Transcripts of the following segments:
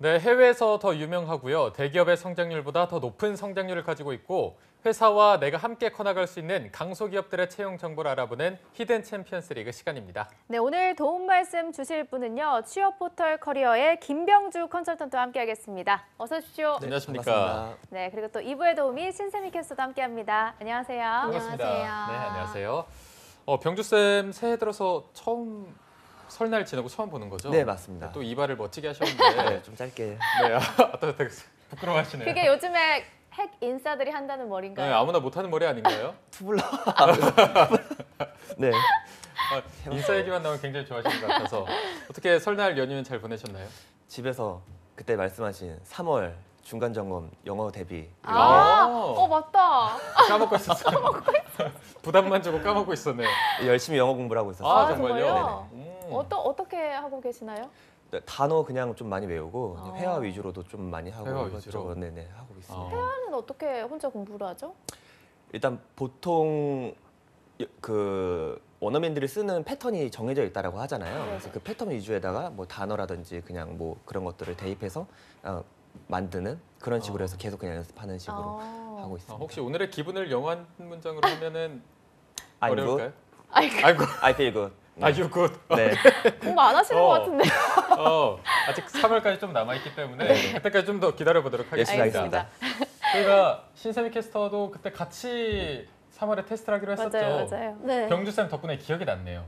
네, 해외에서 더 유명하고요. 대기업의 성장률보다 더 높은 성장률을 가지고 있고 회사와 내가 함께 커나갈 수 있는 강소기업들의 채용 정보를 알아보는 히든 챔피언스 리그 시간입니다. 네, 오늘 도움 말씀 주실 분은요. 취업 포털 커리어의 김병주 컨설턴트와 함께하겠습니다. 어서 오십시오. 네, 안녕하십니까. 반갑습니다. 네, 그리고 또 2부의 도우미 신세미 캐스터도 함께합니다. 안녕하세요. 반갑습니다. 안녕하세요. 네, 안녕하세요. 병주쌤 새해 들어서 처음 설날 지나고 처음 보는 거죠? 네, 맞습니다. 또 이발을 멋지게 하셨는데 네, 좀 짧게. 네, 되게 부끄러워하시네요. 그게 요즘에 핵 인싸들이 한다는 머리인가요? 네, 아무나 못하는 머리 아닌가요? 투블러. 네. 인싸 얘기만 나오면 굉장히 좋아하시는 것 같아서 어떻게 설날 연휴는 잘 보내셨나요? 집에서 그때 말씀하신 3월 중간 점검 영어 대비. 맞다. 까먹고 있었어요. 부담만 주고 까먹고 있었네. 열심히 영어 공부를 하고 있었어요. 아, 정말요? 정말요? 어떻게 하고 계시나요? 네, 단어 그냥 좀 많이 외우고 그냥 아. 회화 위주로도 좀 많이 하고 회화 이것저것 위주로? 네네 하고 있습니다. 회화는 어떻게 혼자 공부를 하죠? 일단 보통 그 원어민들이 쓰는 패턴이 정해져 있다라고 하잖아요. 그래서 그 패턴 위주에다가 뭐 단어라든지 그냥 뭐 그런 것들을 대입해서 만드는 그런 식으로 해서 계속 그냥 연습하는 식으로 하고 있습니다. 혹시 오늘의 기분을 영어 한 문장으로 하면은 I'm 어려울까요? good. 아이고, I feel good. 네. are you good? 네. 공부 안 하시는 것 같은데. 아직 3월까지 좀 남아있기 때문에 그때까지 좀 더 기다려보도록 열심히 하겠습니다. 하겠습니다. 저희가 신세미 캐스터도 그때 같이 3월에 테스트를 하기로 했었죠. 맞아요. 네. 병주쌤 덕분에 기억이 났네요.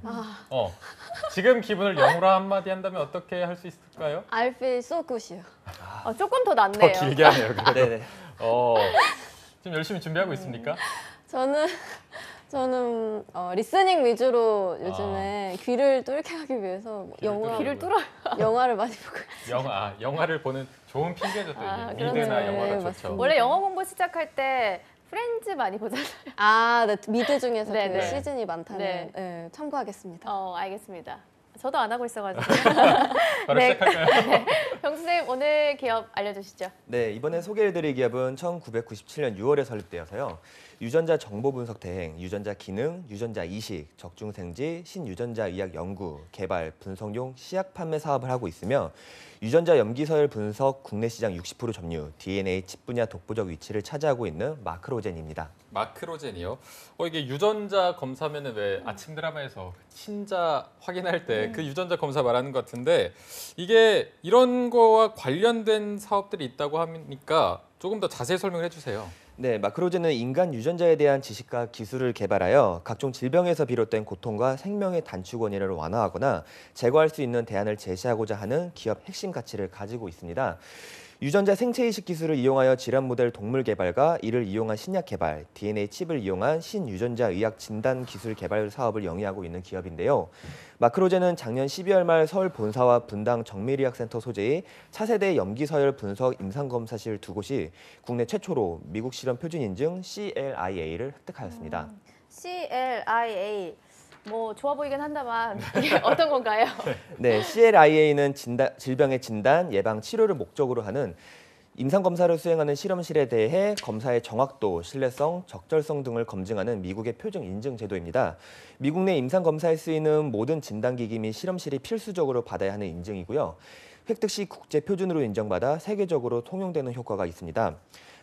지금 기분을 영어로 한마디 한다면 어떻게 할 수 있을까요? I feel so good이요. 조금 더 더 낫네요. 길게 하네요. 그래도. 네네. 지금 열심히 준비하고 있습니까? 저는 리스닝 위주로 요즘에 귀를 뚫게 하기 위해서 귀를 뚫어요. 영화를 많이 보고 있어요. 영화를 보는 좋은 핑계죠. 또 이게 미드나 그러네요. 영화가 네, 좋죠. 맞습니다. 원래 영어 공부 시작할 때 프렌즈 많이 보잖아요. 네. 미드 중에서 네, 그 네. 시즌이 많다는 네. 네, 참고하겠습니다. 알겠습니다. 저도 안 하고 있어가지고. 바로 네. 시작할까요? 병수쌤 오늘 기업 알려주시죠. 네, 이번에 소개해드릴 기업은 1997년 6월에 설립되어서요. 유전자 정보 분석 대행, 유전자 기능, 유전자 이식, 적중생지, 신유전자 의학 연구, 개발, 분석용 시약 판매 사업을 하고 있으며 유전자 염기서열 분석 국내 시장 60% 점유, DNA 칩 분야 독보적 위치를 차지하고 있는 마크로젠입니다. 마크로젠이요? 이게 유전자 검사면은 왜 아침 드라마에서 친자 확인할 때 그 유전자 검사 말하는 것 같은데 이게 이런 거와 관련된 사업들이 있다고 하니까 조금 더 자세히 설명을 해주세요. 네, 마크로젠은 인간 유전자에 대한 지식과 기술을 개발하여 각종 질병에서 비롯된 고통과 생명의 단축 원인을 완화하거나 제거할 수 있는 대안을 제시하고자 하는 기업 핵심 가치를 가지고 있습니다. 유전자 생체이식 기술을 이용하여 질환 모델 동물 개발과 이를 이용한 신약 개발, DNA 칩을 이용한 신유전자 의학 진단 기술 개발 사업을 영위하고 있는 기업인데요. 마크로젠은 작년 12월 말 서울 본사와 분당 정밀의학센터 소재의 차세대 염기서열 분석 임상검사실 두 곳이 국내 최초로 미국 실험 표준 인증 CLIA를 획득하였습니다. CLIA. 좋아 보이긴 한다만 이게 어떤 건가요? 네, CLIA는 질병의 진단, 예방, 치료를 목적으로 하는 임상검사를 수행하는 실험실에 대해 검사의 정확도, 신뢰성, 적절성 등을 검증하는 미국의 표준 인증 제도입니다. 미국 내 임상검사에 쓰이는 모든 진단기기 및 실험실이 필수적으로 받아야 하는 인증이고요. 획득 시 국제 표준으로 인정받아 세계적으로 통용되는 효과가 있습니다.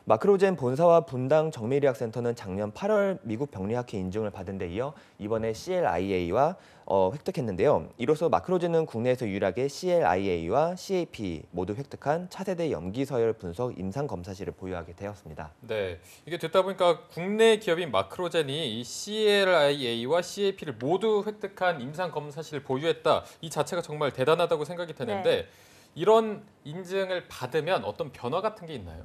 마크로젠 본사와 분당 정밀의학센터는 작년 8월 미국 병리학회 인증을 받은 데 이어 이번에 CLIA와 획득했는데요. 이로써 마크로젠은 국내에서 유일하게 CLIA와 CAP 모두 획득한 차세대 염기서열 분석 임상검사실을 보유하게 되었습니다. 네, 이게 듣다 보니까 국내 기업인 마크로젠이 이 CLIA와 CAP를 모두 획득한 임상검사실을 보유했다. 이 자체가 정말 대단하다고 생각이 되는데 이런 인증을 받으면 어떤 변화 같은 게 있나요?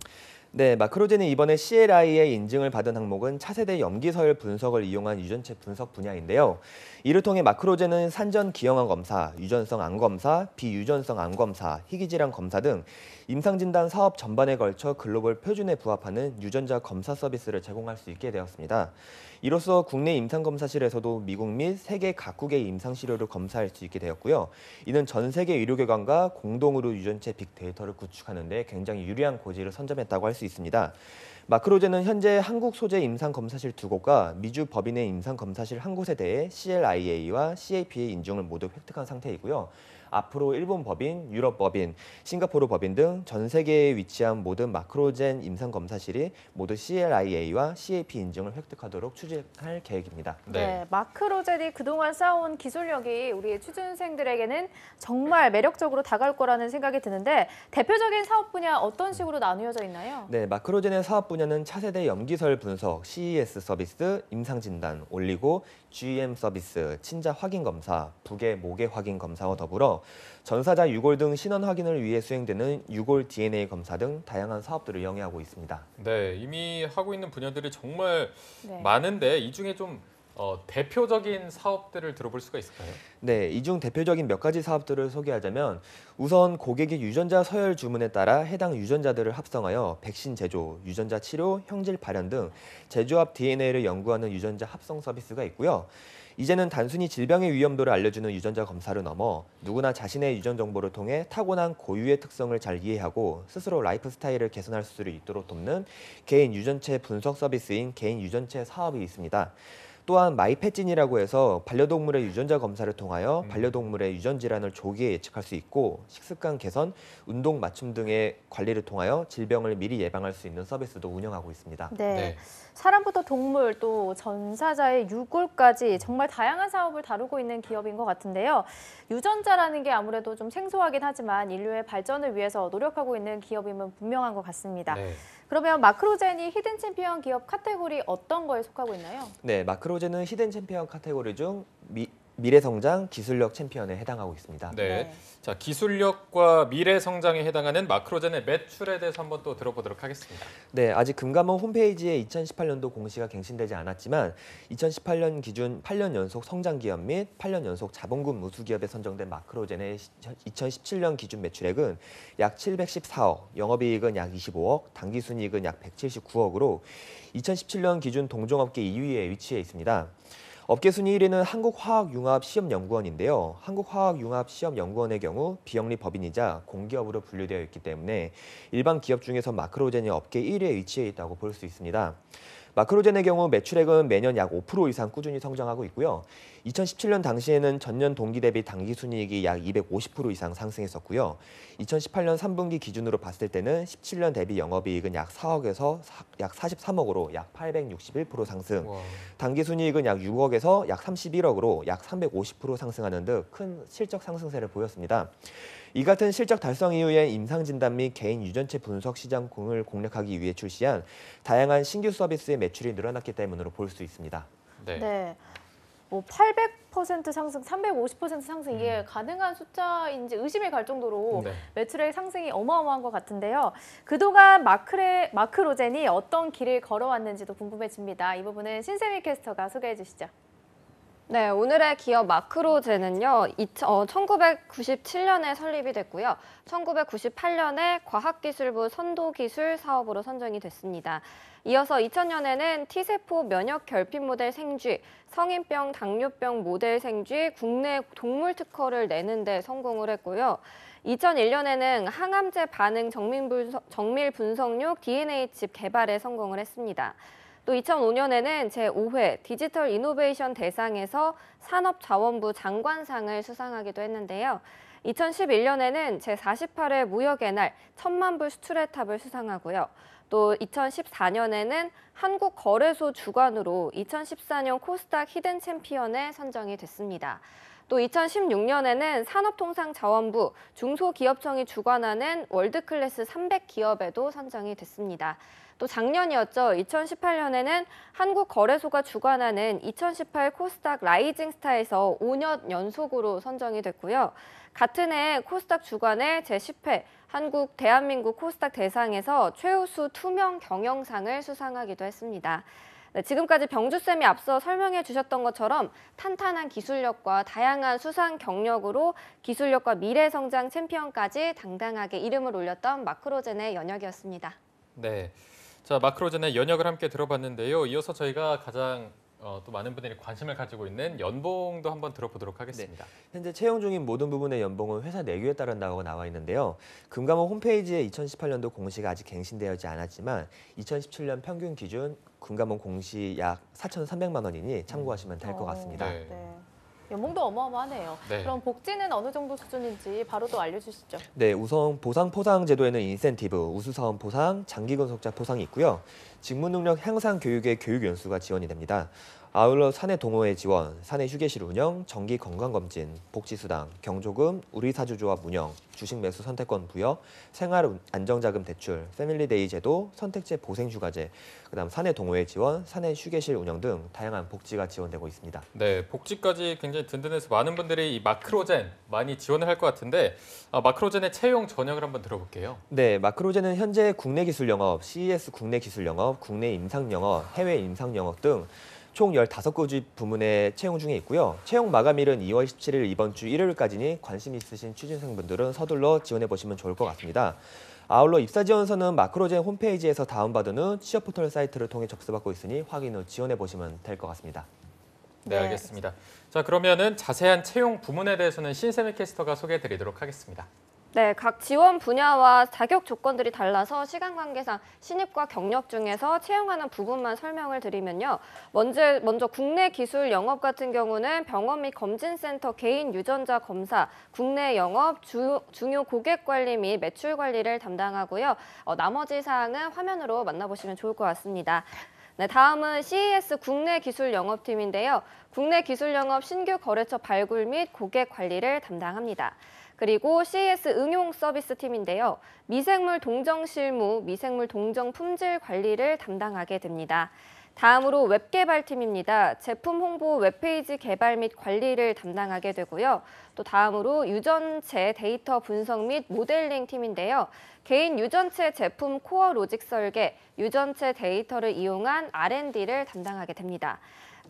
네, 마크로젠은 이번에 CLIA 인증을 받은 항목은 차세대 염기서열 분석을 이용한 유전체 분석 분야인데요. 이를 통해 마크로젠은 산전 기형암 검사, 유전성 암 검사, 비유전성 암 검사, 희귀질환 검사 등 임상진단 사업 전반에 걸쳐 글로벌 표준에 부합하는 유전자 검사 서비스를 제공할 수 있게 되었습니다. 이로써 국내 임상검사실에서도 미국 및 세계 각국의 임상시료를 검사할 수 있게 되었고요. 이는 전 세계 의료기관과 공동으로 유전체 빅데이터를 구축하는 데 굉장히 유리한 고지를 선점했다고 할 수 있습니다. 마크로젠은 현재 한국 소재 임상 검사실 2곳과 미주 법인의 임상 검사실 1곳에 대해 CLIA와 CAP의 인증을 모두 획득한 상태이고요. 앞으로 일본 법인, 유럽 법인, 싱가포르 법인 등 전 세계에 위치한 모든 마크로젠 임상 검사실이 모두 CLIA와 CAP 인증을 획득하도록 추진할 계획입니다. 네, 마크로젠이 그동안 쌓아온 기술력이 우리 취준생들에게는 정말 매력적으로 다가올 거라는 생각이 드는데 대표적인 사업 분야 어떤 식으로 나누어져 있나요? 네, 마크로젠의 사업 분야는 차세대 염기설 분석, CES 서비스, 임상 진단, 올리고, GM 서비스, 친자 확인 검사, 부계 모계 확인 검사와 더불어 전사자 유골 등 신원 확인을 위해 수행되는 유골 DNA 검사 등 다양한 사업들을 영위하고 있습니다. 네, 이미 하고 있는 분야들이 정말 네. 많은데 이 중에 좀 대표적인 사업들을 들어볼 수가 있을까요? 네, 이 중 대표적인 몇 가지 사업들을 소개하자면 우선 고객의 유전자 서열 주문에 따라 해당 유전자들을 합성하여 백신 제조, 유전자 치료, 형질 발현 등 제조합 DNA를 연구하는 유전자 합성 서비스가 있고요. 이제는 단순히 질병의 위험도를 알려주는 유전자 검사를 넘어 누구나 자신의 유전 정보를 통해 타고난 고유의 특성을 잘 이해하고 스스로 라이프 스타일을 개선할 수 있도록 돕는 개인 유전체 분석 서비스인 개인 유전체 사업이 있습니다. 또한 마이패진이라고 해서 반려동물의 유전자 검사를 통하여 반려동물의 유전 질환을 조기에 예측할 수 있고 식습관 개선, 운동 맞춤 등의 관리를 통하여 질병을 미리 예방할 수 있는 서비스도 운영하고 있습니다. 네. 네. 사람부터 동물 또 전사자의 유골까지 정말 다양한 사업을 다루고 있는 기업인 것 같은데요. 유전자라는 게 아무래도 좀 생소하긴 하지만 인류의 발전을 위해서 노력하고 있는 기업임은 분명한 것 같습니다. 네. 그러면 마크로젠이 히든 챔피언 기업 카테고리 어떤 거에 속하고 있나요? 네, 마크로젠은 히든 챔피언 카테고리 중 미래 성장 기술력 챔피언에 해당하고 있습니다. 네. 자, 기술력과 미래 성장에 해당하는 마크로젠의 매출에 대해서 한번 또 들어보도록 하겠습니다. 네, 아직 금감원 홈페이지에 2018년도 공시가 갱신되지 않았지만 2018년 기준 8년 연속 성장 기업 및 8년 연속 자본금 우수 기업에 선정된 마크로젠의 2017년 기준 매출액은 약 714억, 영업이익은 약 25억, 당기순이익은 약 179억으로 2017년 기준 동종업계 2위에 위치해 있습니다. 업계 순위 1위는 한국화학융합시험연구원인데요. 한국화학융합시험연구원의 경우 비영리 법인이자 공기업으로 분류되어 있기 때문에 일반 기업 중에서 마크로젠이 업계 1위에 위치해 있다고 볼 수 있습니다. 마크로젠의 경우 매출액은 매년 약 5% 이상 꾸준히 성장하고 있고요. 2017년 당시에는 전년 동기 대비 당기순이익이 약 250% 이상 상승했었고요. 2018년 3분기 기준으로 봤을 때는 17년 대비 영업이익은 약 4억에서 약 43억으로 약 861% 상승, 와. 당기순이익은 약 6억에서 약 31억으로 약 350% 상승하는 등 큰 실적 상승세를 보였습니다. 이 같은 실적 달성 이후에 임상진단 및 개인 유전체 분석 시장을 공략하기 위해 출시한 다양한 신규 서비스의 매출이 늘어났기 때문으로 볼 수 있습니다. 네. 네. 뭐 800% 상승, 350% 상승 이게 가능한 숫자인지 의심이 갈 정도로 네. 매출의 상승이 어마어마한 것 같은데요. 그동안 마크로젠이 어떤 길을 걸어왔는지도 궁금해집니다. 이 부분은 신세미 캐스터가 소개해 주시죠. 네, 오늘의 기업 마크로젠은요, 1997년에 설립이 됐고요. 1998년에 과학기술부 선도기술 사업으로 선정이 됐습니다. 이어서 2000년에는 T세포 면역 결핍 모델 생쥐, 성인병 당뇨병 모델 생쥐 국내 동물 특허를 내는 데 성공을 했고요. 2001년에는 항암제 반응 정밀 분석육 DNA 칩 개발에 성공을 했습니다. 또 2005년에는 제5회 디지털 이노베이션 대상에서 산업자원부 장관상을 수상하기도 했는데요. 2011년에는 제48회 무역의 날 1000만 불 수출의 탑을 수상하고요. 또 2014년에는 한국거래소 주관으로 2014년 코스닥 히든 챔피언에 선정이 됐습니다. 또 2016년에는 산업통상자원부 중소기업청이 주관하는 월드클래스 300기업에도 선정이 됐습니다. 또 작년이었죠. 2018년에는 한국거래소가 주관하는 2018 코스닥 라이징 스타에서 5년 연속으로 선정이 됐고요. 같은 해 코스닥 주관의 제10회 한국 대한민국 코스닥 대상에서 최우수 투명 경영상을 수상하기도 했습니다. 네, 지금까지 병주쌤이 앞서 설명해 주셨던 것처럼 탄탄한 기술력과 다양한 수상 경력으로 기술력과 미래 성장 챔피언까지 당당하게 이름을 올렸던 마크로젠의 연혁이었습니다. 네. 자, 마크로젠의 연혁을 함께 들어봤는데요. 이어서 저희가 가장 또 많은 분들이 관심을 가지고 있는 연봉도 한번 들어보도록 하겠습니다. 현재 채용 중인 모든 부분의 연봉은 회사 내규에 따른다고 나와 있는데요. 금감원 홈페이지에 2018년도 공시가 아직 갱신되지 않았지만 2017년 평균 기준 금감원 공시 약 4,300만 원이니 참고하시면 될 것 같습니다. 네. 네. 연봉도 어마어마하네요. 네. 그럼 복지는 어느 정도 수준인지 바로 또 알려주시죠. 네, 우선 보상 포상 제도에는 인센티브, 우수사원 포상, 장기 근속자 포상이 있고요. 직무 능력 향상 교육의 교육 연수가 지원이 됩니다. 아울러 사내 동호회 지원, 사내 휴게실 운영, 정기 건강검진, 복지수당, 경조금, 우리사주조합 운영, 주식 매수 선택권 부여, 생활 안정자금 대출, 패밀리데이 제도, 선택제 보생휴가제, 그다음 사내 동호회 지원, 사내 휴게실 운영 등 다양한 복지가 지원되고 있습니다. 네, 복지까지 굉장히 든든해서 많은 분들이 이 마크로젠 많이 지원을 할 것 같은데 마크로젠의 채용 전형을 한번 들어볼게요. 네, 마크로젠은 현재 국내 기술 영업, CES 국내 기술 영업, 국내 임상 영업, 해외 임상 영업 등 총 15가지 부문에 채용 중에 있고요. 채용 마감일은 2월 17일 이번 주 일요일까지니 관심 있으신 취준생분들은 서둘러 지원해 보시면 좋을 것 같습니다. 아울러 입사 지원서는 마크로젠 홈페이지에서 다운받은 후 취업 포털 사이트를 통해 접수받고 있으니 확인 후 지원해 보시면 될 것 같습니다. 네, 네. 알겠습니다. 자, 그러면은 자세한 채용 부문에 대해서는 신세미 캐스터가 소개해 드리도록 하겠습니다. 네, 각 지원 분야와 자격 조건들이 달라서 시간 관계상 신입과 경력 중에서 채용하는 부분만 설명을 드리면요. 먼저 국내 기술 영업 같은 경우는 병원 및 검진센터 개인 유전자 검사, 국내 영업, 중요 고객 관리 및 매출 관리를 담당하고요. 나머지 사항은 화면으로 만나보시면 좋을 것 같습니다. 네, 다음은 CES 국내 기술 영업팀인데요. 국내 기술 영업 신규 거래처 발굴 및 고객 관리를 담당합니다. 그리고 CES 응용 서비스 팀인데요. 미생물 동정 실무, 미생물 동정 품질 관리를 담당하게 됩니다. 다음으로 웹개발팀입니다. 제품 홍보 웹페이지 개발 및 관리를 담당하게 되고요. 또 다음으로 유전체 데이터 분석 및 모델링 팀인데요. 개인 유전체 제품 코어 로직 설계, 유전체 데이터를 이용한 R&D를 담당하게 됩니다.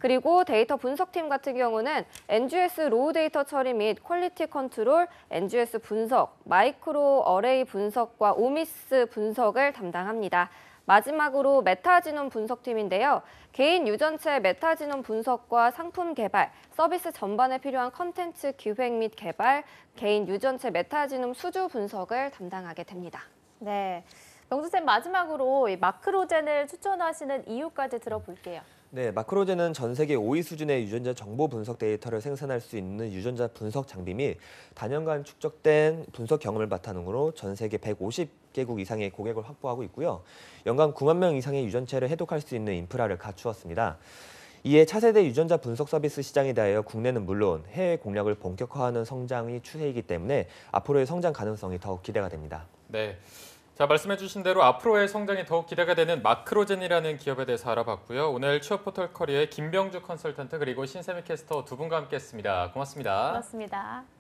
그리고 데이터 분석팀 같은 경우는 NGS 로우 데이터 처리 및 퀄리티 컨트롤, NGS 분석, 마이크로 어레이 분석과 오미스 분석을 담당합니다. 마지막으로 메타지놈 분석팀인데요. 개인 유전체 메타지놈 분석과 상품 개발, 서비스 전반에 필요한 컨텐츠 기획 및 개발, 개인 유전체 메타지놈 수주 분석을 담당하게 됩니다. 네. 명수쌤 마지막으로 이 마크로젠을 추천하시는 이유까지 들어볼게요. 네, 마크로젠은 전 세계 5위 수준의 유전자 정보 분석 데이터를 생산할 수 있는 유전자 분석 장비 및 다년간 축적된 분석 경험을 바탕으로 전 세계 150개국 이상의 고객을 확보하고 있고요. 연간 9만 명 이상의 유전체를 해독할 수 있는 인프라를 갖추었습니다. 이에 차세대 유전자 분석 서비스 시장에 대하여 국내는 물론 해외 공략을 본격화하는 성장이 추세이기 때문에 앞으로의 성장 가능성이 더욱 기대가 됩니다. 네. 자, 말씀해 주신 대로 앞으로의 성장이 더욱 기대가 되는 마크로젠이라는 기업에 대해서 알아봤고요. 오늘 취업 포털 커리어의 김병주 컨설턴트 그리고 신세미 캐스터 두 분과 함께했습니다. 고맙습니다. 고맙습니다.